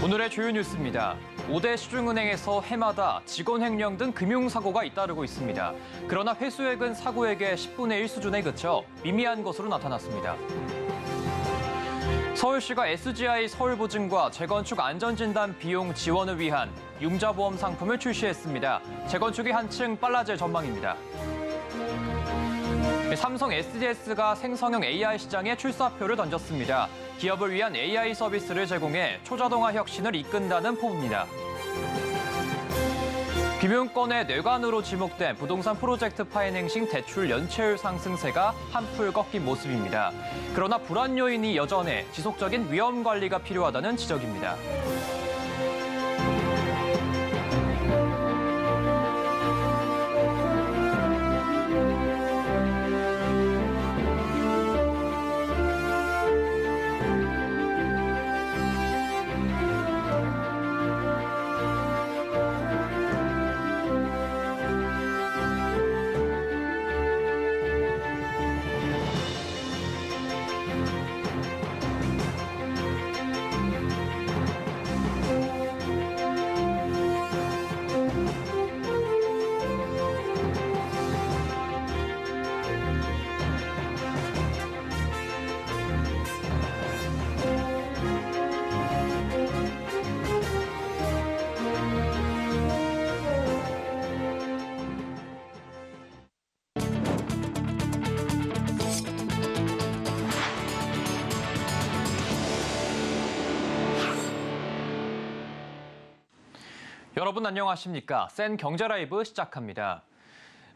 오늘의 주요 뉴스입니다. 5대 시중은행에서 해마다 직원 횡령 등 금융사고가 잇따르고 있습니다. 그러나 회수액은 사고액의 10분의 1 수준에 그쳐 미미한 것으로 나타났습니다. 서울시가 SGI 서울보증과 재건축 안전진단 비용 지원을 위한 융자보험 상품을 출시했습니다. 재건축이 한층 빨라질 전망입니다. 삼성 SDS가 생성형 AI 시장에 출사표를 던졌습니다. 기업을 위한 AI 서비스를 제공해 초자동화 혁신을 이끈다는 포부입니다. 금융권의 뇌관으로 지목된 부동산 프로젝트 파이낸싱 대출 연체율 상승세가 한풀 꺾인 모습입니다. 그러나 불안 요인이 여전해 지속적인 위험 관리가 필요하다는 지적입니다. 여러분 안녕하십니까? 센 경제 라이브 시작합니다.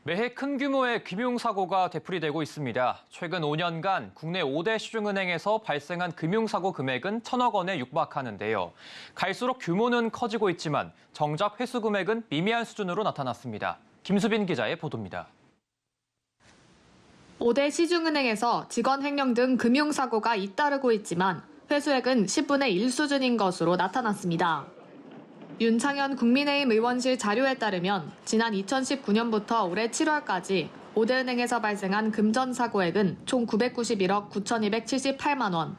매해 큰 규모의 금융사고가 되풀이되고 있습니다. 최근 5년간 국내 5대 시중은행에서 발생한 금융사고 금액은 1,000억 원에 육박하는데요. 갈수록 규모는 커지고 있지만 정작 회수 금액은 미미한 수준으로 나타났습니다. 김수빈 기자의 보도입니다. 5대 시중은행에서 직원 횡령 등 금융사고가 잇따르고 있지만 회수액은 10분의 1 수준인 것으로 나타났습니다. 윤창현 국민의힘 의원실 자료에 따르면 지난 2019년부터 올해 7월까지 5대 은행에서 발생한 금전 사고액은 총 991억 9,278만 원.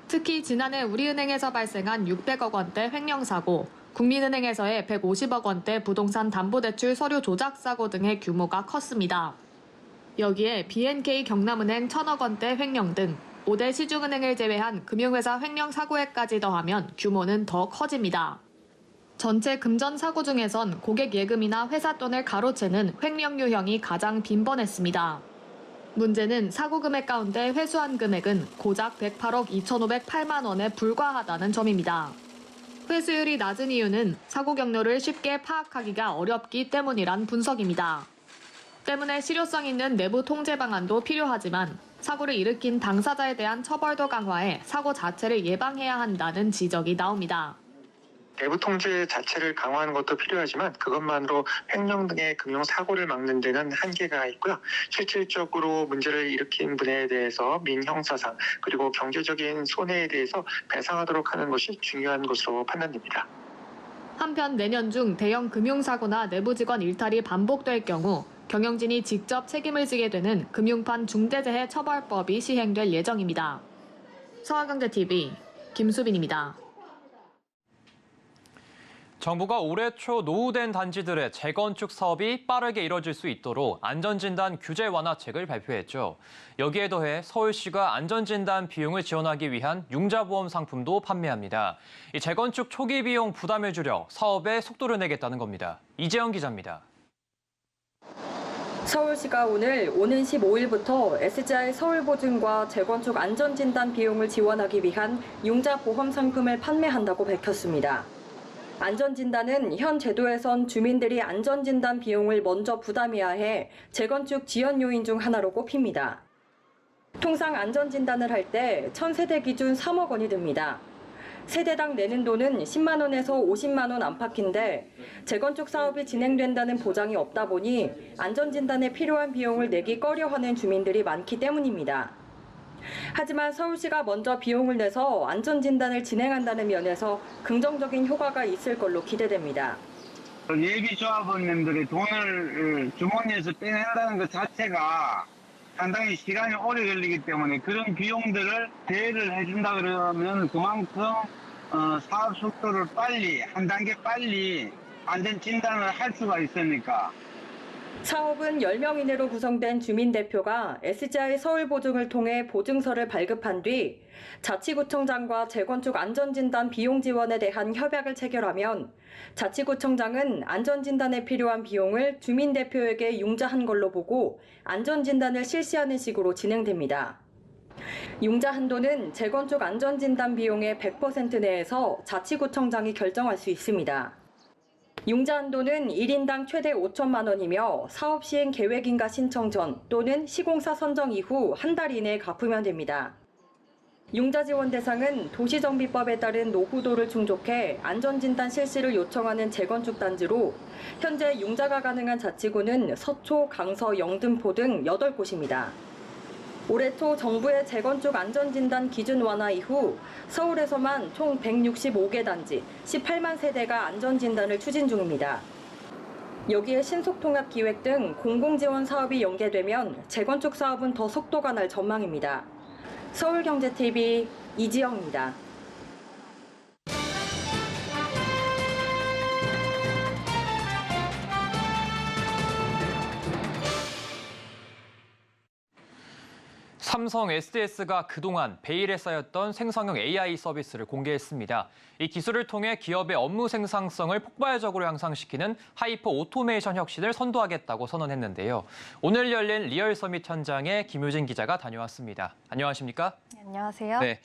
특히 지난해 우리은행에서 발생한 600억 원대 횡령 사고, 국민은행에서의 150억 원대 부동산 담보대출 서류 조작 사고 등의 규모가 컸습니다. 여기에 BNK 경남은행 1,000억 원대 횡령 등 5대 시중은행을 제외한 금융회사 횡령 사고액까지 더하면 규모는 더 커집니다. 전체 금전 사고 중에선 고객 예금이나 회사 돈을 가로채는 횡령 유형이 가장 빈번했습니다. 문제는 사고 금액 가운데 회수한 금액은 고작 108억 2,508만 원에 불과하다는 점입니다. 회수율이 낮은 이유는 사고 경로를 쉽게 파악하기가 어렵기 때문이란 분석입니다. 때문에 실효성 있는 내부 통제 방안도 필요하지만 사고를 일으킨 당사자에 대한 처벌도 강화해 사고 자체를 예방해야 한다는 지적이 나옵니다. 내부 통제 자체를 강화하는 것도 필요하지만 그것만으로 횡령 등의 금융 사고를 막는 데는 한계가 있고요. 실질적으로 문제를 일으킨 분에 대해서 민형사상 그리고 경제적인 손해에 대해서 배상하도록 하는 것이 중요한 것으로 판단됩니다. 한편 내년 중 대형 금융사고나 내부 직원 일탈이 반복될 경우 경영진이 직접 책임을 지게 되는 금융판 중대재해 처벌법이 시행될 예정입니다. 서울경제TV 김수빈입니다. 정부가 올해 초 노후된 단지들의 재건축 사업이 빠르게 이뤄질 수 있도록 안전진단 규제 완화책을 발표했죠. 여기에 더해 서울시가 안전진단 비용을 지원하기 위한 융자보험 상품도 판매합니다. 이 재건축 초기 비용 부담을 줄여 사업에 속도를 내겠다는 겁니다. 이재영 기자입니다. 서울시가 오는 15일부터 SGI 서울보증과 재건축 안전진단 비용을 지원하기 위한 융자보험 상품을 판매한다고 밝혔습니다. 안전진단은 현 제도에선 주민들이 안전진단 비용을 먼저 부담해야 해 재건축 지연 요인 중 하나로 꼽힙니다. 통상 안전진단을 할 때 1000세대 기준 3억 원이 듭니다. 세대당 내는 돈은 10만 원에서 50만 원 안팎인데 재건축 사업이 진행된다는 보장이 없다 보니 안전진단에 필요한 비용을 내기 꺼려하는 주민들이 많기 때문입니다. 하지만 서울시가 먼저 비용을 내서 안전진단을 진행한다는 면에서 긍정적인 효과가 있을 걸로 기대됩니다. 예비조합원님들이 돈을 주머니에서 빼낸다는 것 자체가 상당히 시간이 오래 걸리기 때문에 그런 비용들을 대여를 해준다 그러면 그만큼 사업 속도를 빨리, 한 단계 빨리 안전 진단을 할 수가 있으니까. 사업은 10명 이내로 구성된 주민대표가 SGI 서울보증을 통해 보증서를 발급한 뒤 자치구청장과 재건축 안전진단 비용 지원에 대한 협약을 체결하면 자치구청장은 안전진단에 필요한 비용을 주민대표에게 융자한 걸로 보고 안전진단을 실시하는 식으로 진행됩니다. 융자 한도는 재건축 안전진단 비용의 100% 내에서 자치구청장이 결정할 수 있습니다. 융자 한도는 1인당 최대 5천만 원이며 사업 시행 계획인가 신청 전 또는 시공사 선정 이후 한 달 이내에 갚으면 됩니다. 융자 지원 대상은 도시정비법에 따른 노후도를 충족해 안전진단 실시를 요청하는 재건축 단지로 현재 융자가 가능한 자치구는 서초, 강서, 영등포 등 8곳입니다. 올해 초 정부의 재건축 안전진단 기준 완화 이후 서울에서만 총 165개 단지, 18만 세대가 안전진단을 추진 중입니다. 여기에 신속통합기획 등 공공지원 사업이 연계되면 재건축 사업은 더 속도가 날 전망입니다. 서울경제TV 이지영입니다. 삼성 SDS가 그동안 베일에 쌓였던 생성형 AI 서비스를 공개했습니다. 이 기술을 통해 기업의 업무 생산성을 폭발적으로 향상시키는 하이퍼 오토메이션 혁신을 선도하겠다고 선언했는데요. 오늘 열린 리얼 서밋 현장에 김효진 기자가 다녀왔습니다. 안녕하십니까? 네, 안녕하세요. 네,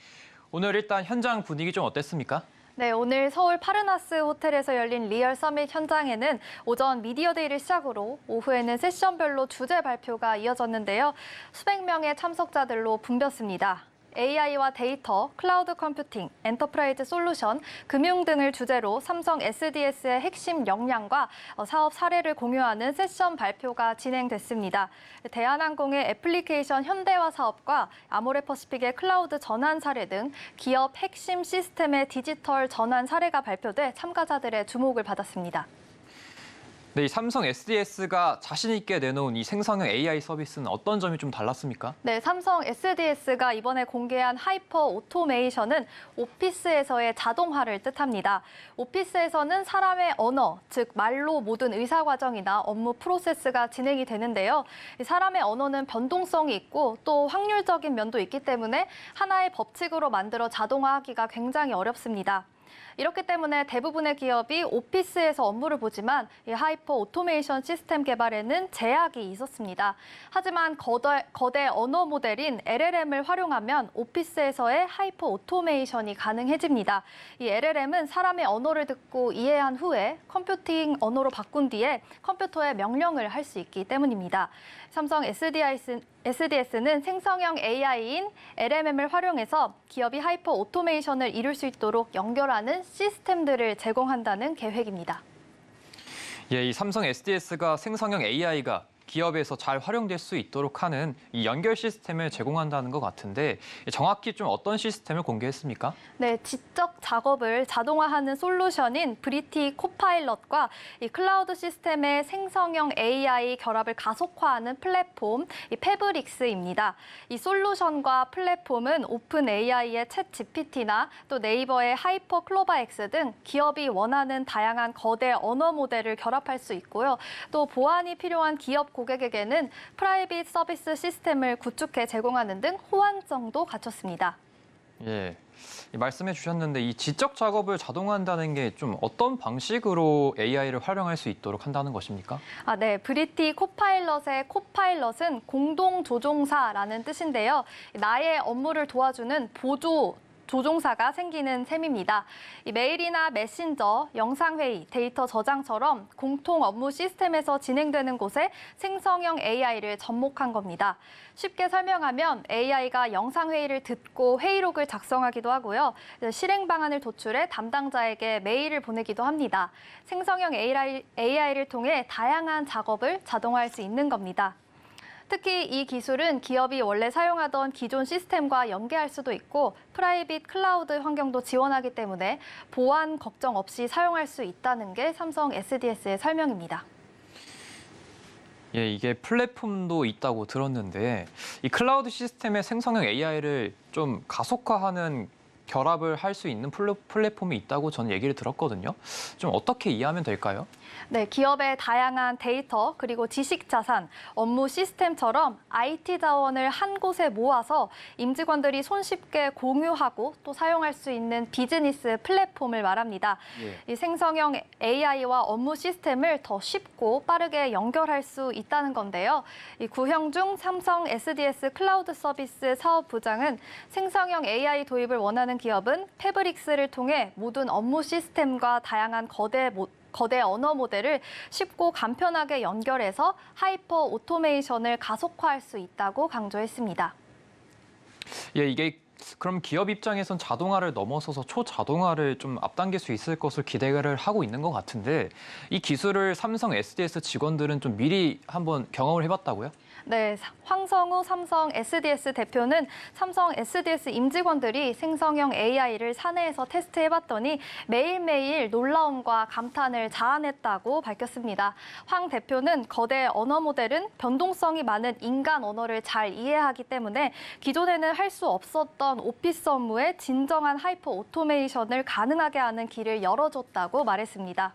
오늘 일단 현장 분위기 좀 어땠습니까? 네, 오늘 서울 파르나스 호텔에서 열린 리얼 서밋 현장에는 오전 미디어데이를 시작으로 오후에는 세션별로 주제 발표가 이어졌는데요. 수백 명의 참석자들로 붐볐습니다. AI와 데이터, 클라우드 컴퓨팅, 엔터프라이즈 솔루션, 금융 등을 주제로 삼성 SDS의 핵심 역량과 사업 사례를 공유하는 세션 발표가 진행됐습니다. 대한항공의 애플리케이션 현대화 사업과 아모레퍼시픽의 클라우드 전환 사례 등 기업 핵심 시스템의 디지털 전환 사례가 발표돼 참가자들의 주목을 받았습니다. 네, 이 삼성 SDS가 자신 있게 내놓은 이 생성형 AI 서비스는 어떤 점이 좀 달랐습니까? 네, 삼성 SDS가 이번에 공개한 하이퍼 오토메이션은 오피스에서의 자동화를 뜻합니다. 오피스에서는 사람의 언어, 즉 말로 모든 의사 과정이나 업무 프로세스가 진행이 되는데요. 사람의 언어는 변동성이 있고 또 확률적인 면도 있기 때문에 하나의 법칙으로 만들어 자동화하기가 굉장히 어렵습니다. 이렇기 때문에 대부분의 기업이 오피스에서 업무를 보지만 이 하이퍼 오토메이션 시스템 개발에는 제약이 있었습니다. 하지만 거대 언어 모델인 LLM을 활용하면 오피스에서의 하이퍼 오토메이션이 가능해집니다. 이 LLM은 사람의 언어를 듣고 이해한 후에 컴퓨팅 언어로 바꾼 뒤에 컴퓨터에 명령을 할 수 있기 때문입니다. 삼성 SDS는 생성형 AI인 LMM을 활용해서 기업이 하이퍼 오토메이션을 이룰 수 있도록 연결하는 시스템들을 제공한다는 계획입니다. 예, 이 삼성 SDS가 생성형 AI가 기업에서 잘 활용될 수 있도록 하는 이 연결 시스템을 제공한다는 것 같은데 정확히 좀 어떤 시스템을 공개했습니까? 네, 지적 작업을 자동화하는 솔루션인 브리티 코파일럿과 이 클라우드 시스템의 생성형 AI 결합을 가속화하는 플랫폼 이 패브릭스입니다. 이 솔루션과 플랫폼은 오픈 AI의 챗 GPT나 또 네이버의 하이퍼 클로바엑스 등 기업이 원하는 다양한 거대 언어 모델을 결합할 수 있고요. 또 보안이 필요한 기업 고객에게는 프라이빗 서비스 시스템을 구축해 제공하는 등 호환성도 갖췄습니다. 예, 말씀해 주셨는데 이 지적 작업을 자동화한다는 게 좀 어떤 방식으로 AI를 활용할 수 있도록 한다는 것입니까? 네, 브리티 코파일럿의 코파일럿은 공동 조종사라는 뜻인데요. 나의 업무를 도와주는 보조 조종사가 생기는 셈입니다. 이 메일이나 메신저, 영상회의, 데이터 저장처럼 공통 업무 시스템에서 진행되는 곳에 생성형 AI를 접목한 겁니다. 쉽게 설명하면 AI가 영상회의를 듣고 회의록을 작성하기도 하고요. 실행 방안을 도출해 담당자에게 메일을 보내기도 합니다. 생성형 AI를 통해 다양한 작업을 자동화할 수 있는 겁니다. 특히 이 기술은 기업이 원래 사용하던 기존 시스템과 연계할 수도 있고 프라이빗 클라우드 환경도 지원하기 때문에 보안 걱정 없이 사용할 수 있다는 게 삼성 SDS의 설명입니다. 예, 이게 플랫폼도 있다고 들었는데 이 클라우드 시스템의 생성형 AI를 좀 가속화하는 결합을 할 수 있는 플랫폼이 있다고 저는 얘기를 들었거든요. 좀 어떻게 이해하면 될까요? 네, 기업의 다양한 데이터 그리고 지식 자산, 업무 시스템처럼 IT 자원을 한 곳에 모아서 임직원들이 손쉽게 공유하고 또 사용할 수 있는 비즈니스 플랫폼을 말합니다. 이 생성형 AI와 업무 시스템을 더 쉽고 빠르게 연결할 수 있다는 건데요. 이 구형중 삼성 SDS 클라우드 서비스 사업부장은 생성형 AI 도입을 원하는 기업은 패브릭스를 통해 모든 업무 시스템과 다양한 거대 언어 모델을 쉽고 간편하게 연결해서 하이퍼 오토메이션을 가속화할 수 있다고 강조했습니다. 예, 이게 그럼 기업 입장에선 자동화를 넘어서서 초자동화를 좀 앞당길 수 있을 것을 기대를 하고 있는 것 같은데 이 기술을 삼성 SDS 직원들은 좀 미리 한번 경험을 해봤다고요? 네, 황성우 삼성 SDS 대표는 삼성 SDS 임직원들이 생성형 AI를 사내에서 테스트해봤더니 매일매일 놀라움과 감탄을 자아냈다고 밝혔습니다. 황 대표는 거대 언어 모델은 변동성이 많은 인간 언어를 잘 이해하기 때문에 기존에는 할 수 없었던 오피스 업무에 진정한 하이퍼 오토메이션을 가능하게 하는 길을 열어줬다고 말했습니다.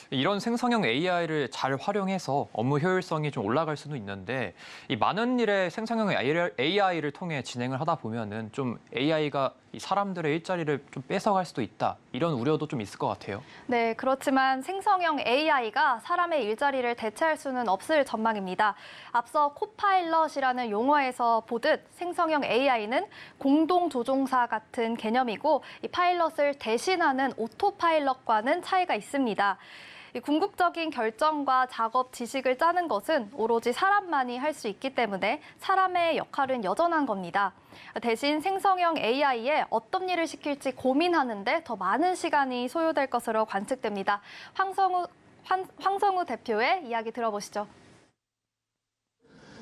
이런 생성형 AI를 잘 활용해서 업무 효율성이 좀 올라갈 수는 있는데 이 많은 일에 생성형 AI를 통해 진행을 하다 보면은 좀 AI가 이 사람들의 일자리를 좀 뺏어갈 수도 있다. 이런 우려도 좀 있을 것 같아요. 네, 그렇지만 생성형 AI가 사람의 일자리를 대체할 수는 없을 전망입니다. 앞서 코파일럿이라는 용어에서 보듯 생성형 AI는 공동조종사 같은 개념이고 이 파일럿을 대신하는 오토파일럿과는 차이가 있습니다. 궁극적인 결정과 작업 지식을 짜는 것은 오로지 사람만이 할 수 있기 때문에 사람의 역할은 여전한 겁니다. 대신 생성형 AI에 어떤 일을 시킬지 고민하는데 더 많은 시간이 소요될 것으로 관측됩니다. 황성우 대표의 이야기 들어보시죠.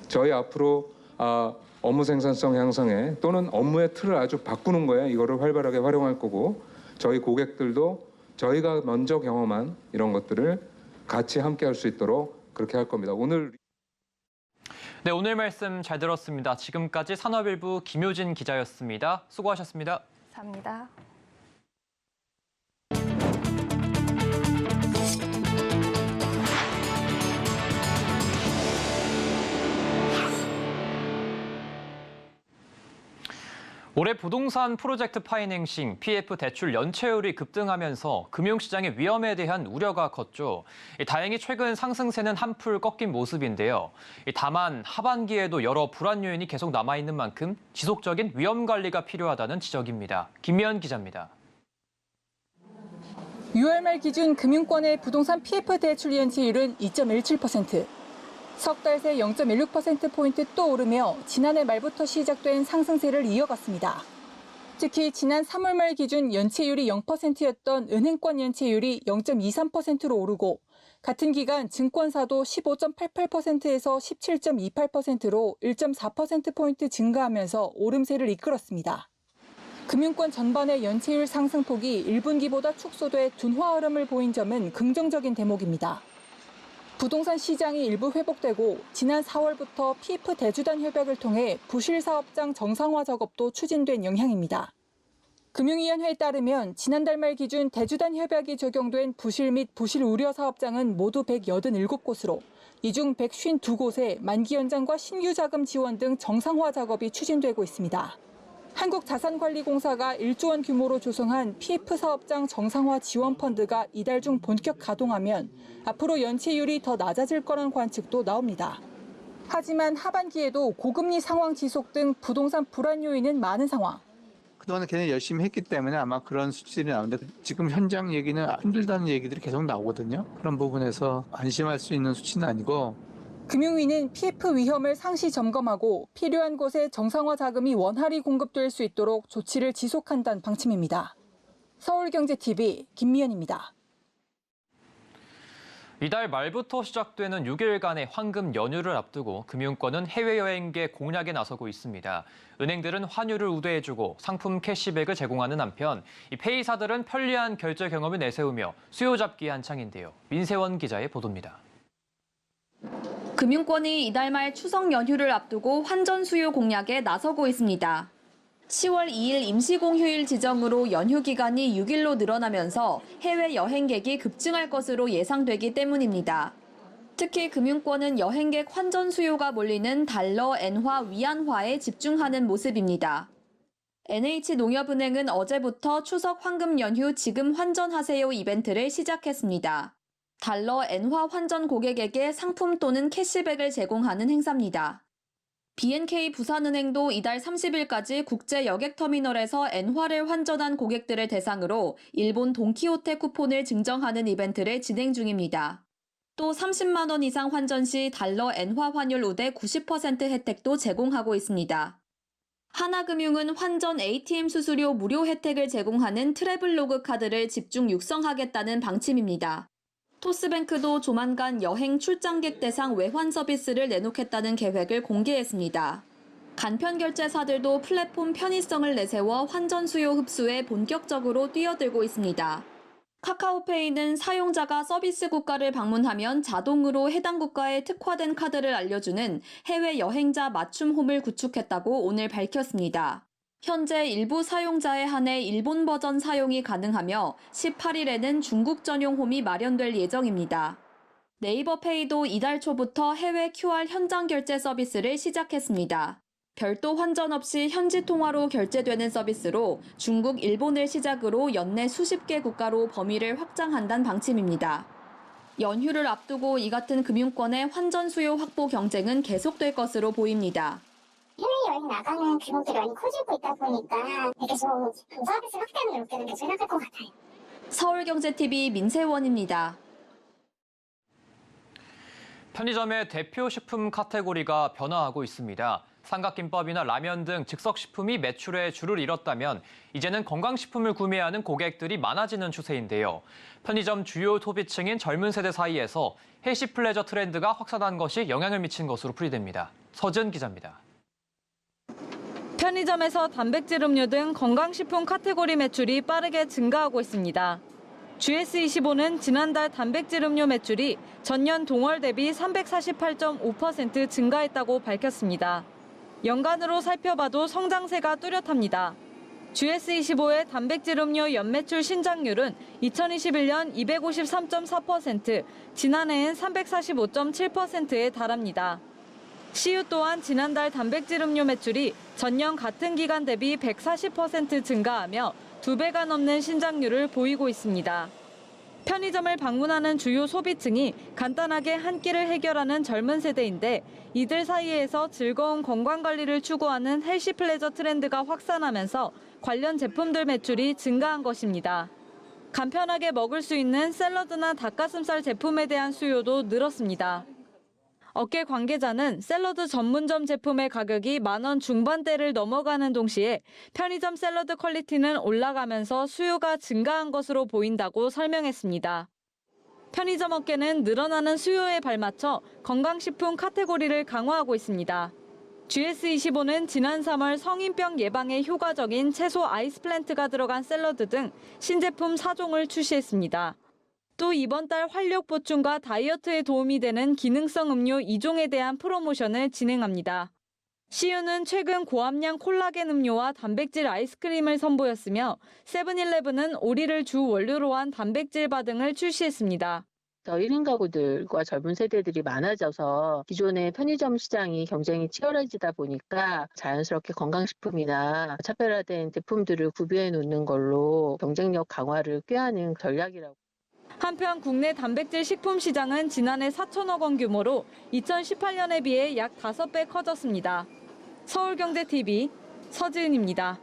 저희 앞으로 업무 생산성 향상에 또는 업무의 틀을 아주 바꾸는 거에 이거를 활발하게 활용할 거고 저희 고객들도 저희가 먼저 경험한 이런 것들을 같이 함께 할 수 있도록 그렇게 할 겁니다. 네, 오늘 말씀 잘 들었습니다. 지금까지 산업일부 김효진 기자였습니다. 수고하셨습니다. 감사합니다. 올해 부동산 프로젝트 파이낸싱, PF 대출 연체율이 급등하면서 금융시장의 위험에 대한 우려가 컸죠. 다행히 최근 상승세는 한풀 꺾인 모습인데요. 다만 하반기에도 여러 불안 요인이 계속 남아있는 만큼 지속적인 위험 관리가 필요하다는 지적입니다. 김미연 기자입니다. 6월 말 기준 금융권의 부동산 PF 대출 연체율은 2.17%. 석 달 새 0.16%포인트 또 오르며 지난해 말부터 시작된 상승세를 이어갔습니다. 특히 지난 3월 말 기준 연체율이 0%였던 은행권 연체율이 0.23%로 오르고 같은 기간 증권사도 15.88%에서 17.28%로 1.4%포인트 증가하면서 오름세를 이끌었습니다. 금융권 전반의 연체율 상승폭이 1분기보다 축소돼 둔화 흐름을 보인 점은 긍정적인 대목입니다. 부동산 시장이 일부 회복되고 지난 4월부터 PF 대주단 협약을 통해 부실 사업장 정상화 작업도 추진된 영향입니다. 금융위원회에 따르면 지난달 말 기준 대주단 협약이 적용된 부실 및 부실 우려 사업장은 모두 187곳으로 이 중 152곳에 만기 연장과 신규 자금 지원 등 정상화 작업이 추진되고 있습니다. 한국자산관리공사가 1조 원 규모로 조성한 PF 사업장 정상화 지원 펀드가 이달 중 본격 가동하면 앞으로 연체율이 더 낮아질 거란 관측도 나옵니다. 하지만 하반기에도 고금리 상황 지속 등 부동산 불안 요인은 많은 상황. 그동안 걔네 열심히 했기 때문에 아마 그런 수치들이 나오는데 지금 현장 얘기는 힘들다는 얘기들이 계속 나오거든요. 그런 부분에서 안심할 수 있는 수치는 아니고 금융위는 PF 위험을 상시 점검하고 필요한 곳에 정상화 자금이 원활히 공급될 수 있도록 조치를 지속한다는 방침입니다. 서울경제TV 김미연입니다. 이달 말부터 시작되는 6일간의 황금 연휴를 앞두고 금융권은 해외여행계 공략에 나서고 있습니다. 은행들은 환율을 우대해주고 상품 캐시백을 제공하는 한편 이 페이사들은 편리한 결제 경험을 내세우며 수요 잡기에 한창인데요. 민세원 기자의 보도입니다. 금융권이 이달 말 추석 연휴를 앞두고 환전 수요 공략에 나서고 있습니다. 10월 2일 임시공휴일 지정으로 연휴 기간이 6일로 늘어나면서 해외 여행객이 급증할 것으로 예상되기 때문입니다. 특히 금융권은 여행객 환전 수요가 몰리는 달러, 엔화, 위안화에 집중하는 모습입니다. NH농협은행은 어제부터 추석 황금 연휴 지금 환전하세요 이벤트를 시작했습니다. 달러, 엔화 환전 고객에게 상품 또는 캐시백을 제공하는 행사입니다. BNK 부산은행도 이달 30일까지 국제 여객터미널에서 엔화를 환전한 고객들을 대상으로 일본 돈키호테 쿠폰을 증정하는 이벤트를 진행 중입니다. 또 30만 원 이상 환전 시 달러 엔화 환율 우대 90% 혜택도 제공하고 있습니다. 하나금융은 환전 ATM 수수료 무료 혜택을 제공하는 트래블로그 카드를 집중 육성하겠다는 방침입니다. 토스뱅크도 조만간 여행 출장객 대상 외환 서비스를 내놓겠다는 계획을 공개했습니다. 간편 결제사들도 플랫폼 편의성을 내세워 환전 수요 흡수에 본격적으로 뛰어들고 있습니다. 카카오페이는 사용자가 서비스 국가를 방문하면 자동으로 해당 국가에 특화된 카드를 알려주는 해외 여행자 맞춤 홈을 구축했다고 오늘 밝혔습니다. 현재 일부 사용자에 한해 일본 버전 사용이 가능하며 18일에는 중국 전용 홈이 마련될 예정입니다. 네이버페이도 이달 초부터 해외 QR 현장 결제 서비스를 시작했습니다. 별도 환전 없이 현지 통화로 결제되는 서비스로 중국, 일본을 시작으로 연내 수십 개 국가로 범위를 확장한다는 방침입니다. 연휴를 앞두고 이 같은 금융권의 환전 수요 확보 경쟁은 계속될 것으로 보입니다. 해외여행 나가는 규모들이 많이 커지고 있다 보니까 계속 서비스 확대하는 노력들은 계속 해나갈 것 같아요. 서울경제TV 민세원입니다. 편의점의 대표 식품 카테고리가 변화하고 있습니다. 삼각김밥이나 라면 등 즉석식품이 매출에 줄을 잃었다면 이제는 건강식품을 구매하는 고객들이 많아지는 추세인데요. 편의점 주요 소비층인 젊은 세대 사이에서 헬시 플레저 트렌드가 확산한 것이 영향을 미친 것으로 풀이됩니다. 서지은 기자입니다. 편의점에서 단백질 음료 등 건강식품 카테고리 매출이 빠르게 증가하고 있습니다. GS25는 지난달 단백질 음료 매출이 전년 동월 대비 348.5% 증가했다고 밝혔습니다. 연간으로 살펴봐도 성장세가 뚜렷합니다. GS25의 단백질 음료 연매출 신장률은 2021년 253.4%, 지난해엔 345.7%에 달합니다. CU 또한 지난달 단백질 음료 매출이 전년 같은 기간 대비 140% 증가하며 2배가 넘는 신장률을 보이고 있습니다. 편의점을 방문하는 주요 소비층이 간단하게 한 끼를 해결하는 젊은 세대인데 이들 사이에서 즐거운 건강관리를 추구하는 헬시 플레저 트렌드가 확산하면서 관련 제품들 매출이 증가한 것입니다. 간편하게 먹을 수 있는 샐러드나 닭가슴살 제품에 대한 수요도 늘었습니다. 업계 관계자는 샐러드 전문점 제품의 가격이 10,000원 중반대를 넘어가는 동시에 편의점 샐러드 퀄리티는 올라가면서 수요가 증가한 것으로 보인다고 설명했습니다. 편의점 업계는 늘어나는 수요에 발맞춰 건강식품 카테고리를 강화하고 있습니다. GS25는 지난 3월 성인병 예방에 효과적인 채소 아이스 플랜트가 들어간 샐러드 등 신제품 4종을 출시했습니다. 또 이번 달 활력 보충과 다이어트에 도움이 되는 기능성 음료 2종에 대한 프로모션을 진행합니다. CU는 최근 고함량 콜라겐 음료와 단백질 아이스크림을 선보였으며 세븐일레븐은 오리를 주 원료로 한 단백질 바 등을 출시했습니다. 1인 가구들과 젊은 세대들이 많아져서 기존의 편의점 시장이 경쟁이 치열해지다 보니까 자연스럽게 건강식품이나 차별화된 제품들을 구비해 놓는 걸로 경쟁력 강화를 꾀하는 전략이라고. 한편 국내 단백질 식품 시장은 지난해 4천억 원 규모로 2018년에 비해 약 5배 커졌습니다. 서울경제TV 서지은입니다.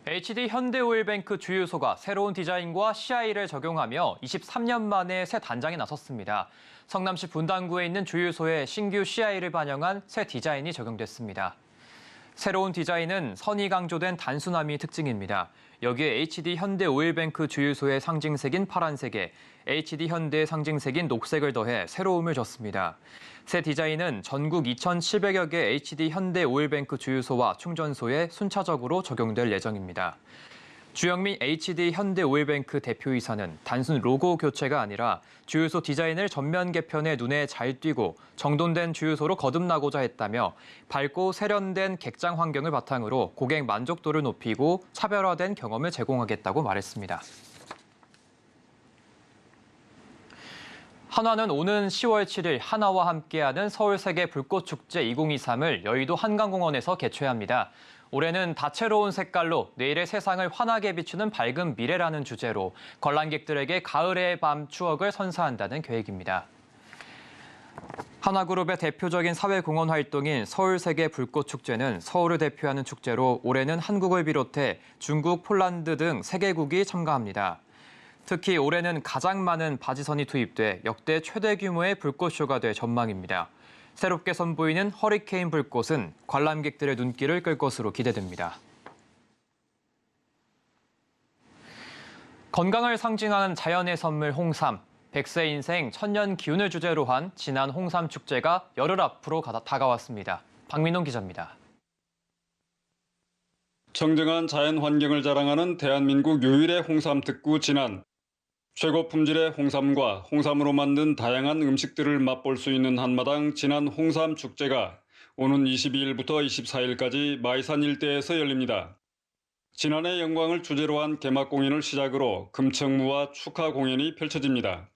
HD 현대오일뱅크 주유소가 새로운 디자인과 CI를 적용하며 23년 만에 새 단장에 나섰습니다. 성남시 분당구에 있는 주유소에 신규 CI를 반영한 새 디자인이 적용됐습니다. 새로운 디자인은 선이 강조된 단순함이 특징입니다. 여기에 HD 현대오일뱅크 주유소의 상징색인 파란색에 HD 현대의 상징색인 녹색을 더해 새로움을 줬습니다. 새 디자인은 전국 2,700여 개 HD 현대오일뱅크 주유소와 충전소에 순차적으로 적용될 예정입니다. 주영민 HD 현대오일뱅크 대표이사는 단순 로고 교체가 아니라 주유소 디자인을 전면 개편해 눈에 잘 띄고 정돈된 주유소로 거듭나고자 했다며 밝고 세련된 객장 환경을 바탕으로 고객 만족도를 높이고 차별화된 경험을 제공하겠다고 말했습니다. 한화는 오는 10월 7일 한화와 함께하는 서울세계 불꽃축제 2023을 여의도 한강공원에서 개최합니다. 올해는 다채로운 색깔로 내일의 세상을 환하게 비추는 밝은 미래라는 주제로 관람객들에게 가을의 밤 추억을 선사한다는 계획입니다. 한화그룹의 대표적인 사회공헌 활동인 서울세계 불꽃축제는 서울을 대표하는 축제로 올해는 한국을 비롯해 중국, 폴란드 등 3개국이 참가합니다. 특히 올해는 가장 많은 바지선이 투입돼 역대 최대 규모의 불꽃쇼가 될 전망입니다. 새롭게 선보이는 허리케인 불꽃은 관람객들의 눈길을 끌 것으로 기대됩니다. 건강을 상징하는 자연의 선물 홍삼. 100세 인생 천년 기운을 주제로 한 지난 홍삼 축제가 열흘 앞으로 다가왔습니다. 박민홍 기자입니다. 청정한 자연 환경을 자랑하는 대한민국 유일의 홍삼 특구 진안. 최고 품질의 홍삼과 홍삼으로 만든 다양한 음식들을 맛볼 수 있는 한마당 진안 홍삼 축제가 오는 22일부터 24일까지 마이산 일대에서 열립니다. 진안의 영광을 주제로 한 개막 공연을 시작으로 금청무와 축하 공연이 펼쳐집니다.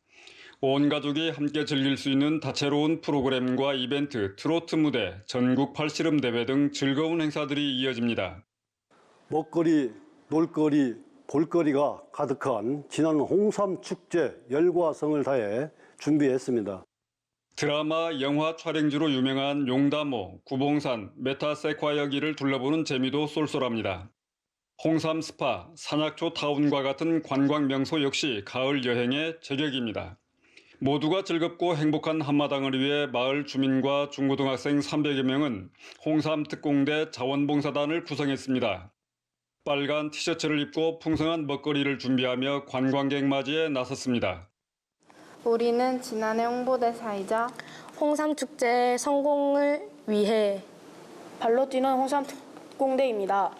온 가족이 함께 즐길 수 있는 다채로운 프로그램과 이벤트, 트로트 무대, 전국 팔씨름 대회 등 즐거운 행사들이 이어집니다. 먹거리, 놀거리, 볼거리가 가득한 진안 홍삼 축제 열과 성을 다해 준비했습니다. 드라마, 영화 촬영지로 유명한 용담호, 구봉산, 메타세콰이어길을 둘러보는 재미도 쏠쏠합니다. 홍삼 스파, 산악초 타운과 같은 관광 명소 역시 가을 여행의 제격입니다. 모두가 즐겁고 행복한 한마당을 위해 마을 주민과 중고등학생 300여 명은 홍삼 특공대 자원봉사단을 구성했습니다. 빨간 티셔츠를 입고 풍성한 먹거리를 준비하며 관광객 맞이에 나섰습니다. 우리는 진안의 홍보대사이자 홍삼축제 성공을 위해 발로 뛰는 홍삼 특공대입니다.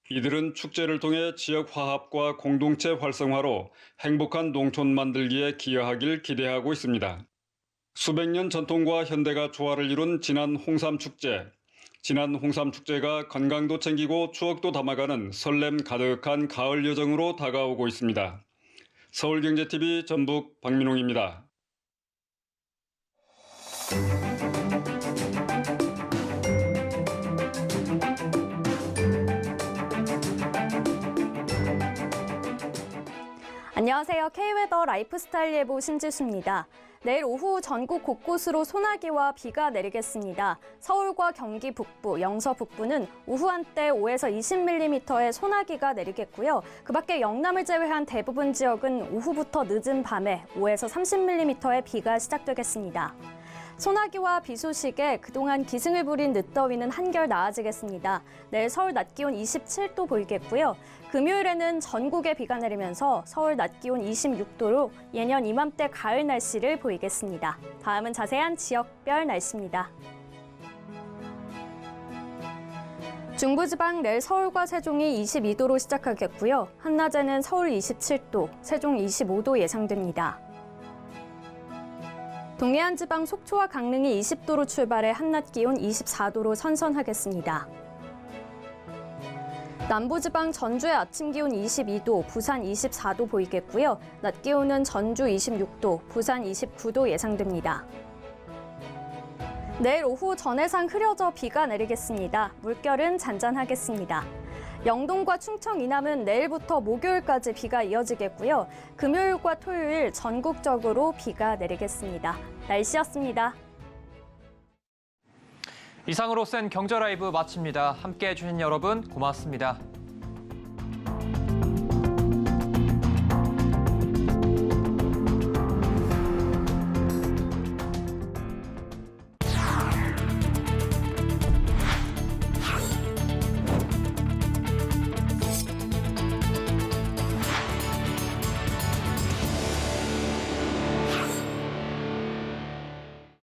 이들은 축제를 통해 지역 화합과 공동체 활성화로 행복한 농촌 만들기에 기여하길 기대하고 있습니다. 수백 년 전통과 현대가 조화를 이룬 진안 홍삼축제. 진안 홍삼축제가 건강도 챙기고 추억도 담아가는 설렘 가득한 가을 여정으로 다가오고 있습니다. 서울경제TV 전북 박민홍입니다. 안녕하세요. K웨더 라이프스타일 예보 신지수입니다. 내일 오후 전국 곳곳으로 소나기와 비가 내리겠습니다. 서울과 경기 북부, 영서 북부는 오후 한때 5에서 20mm의 소나기가 내리겠고요. 그 밖에 영남을 제외한 대부분 지역은 오후부터 늦은 밤에 5에서 30mm의 비가 시작되겠습니다. 소나기와 비 소식에 그동안 기승을 부린 늦더위는 한결 나아지겠습니다. 내일 서울 낮 기온 27도 보이겠고요. 금요일에는 전국에 비가 내리면서 서울 낮 기온 26도로 예년 이맘때 가을 날씨를 보이겠습니다. 다음은 자세한 지역별 날씨입니다. 중부지방 내일 서울과 세종이 22도로 시작하겠고요. 한낮에는 서울 27도, 세종 25도 예상됩니다. 동해안 지방 속초와 강릉이 20도로 출발해 한낮 기온 24도로 선선하겠습니다. 남부지방 전주의 아침 기온 22도, 부산 24도 보이겠고요. 낮 기온은 전주 26도, 부산 29도 예상됩니다. 내일 오후 전해상 흐려져 비가 내리겠습니다. 물결은 잔잔하겠습니다. 영동과 충청 이남은 내일부터 목요일까지 비가 이어지겠고요. 금요일과 토요일 전국적으로 비가 내리겠습니다. 날씨였습니다. 이상으로 센 경제라이브 마칩니다. 함께해 주신 여러분 고맙습니다.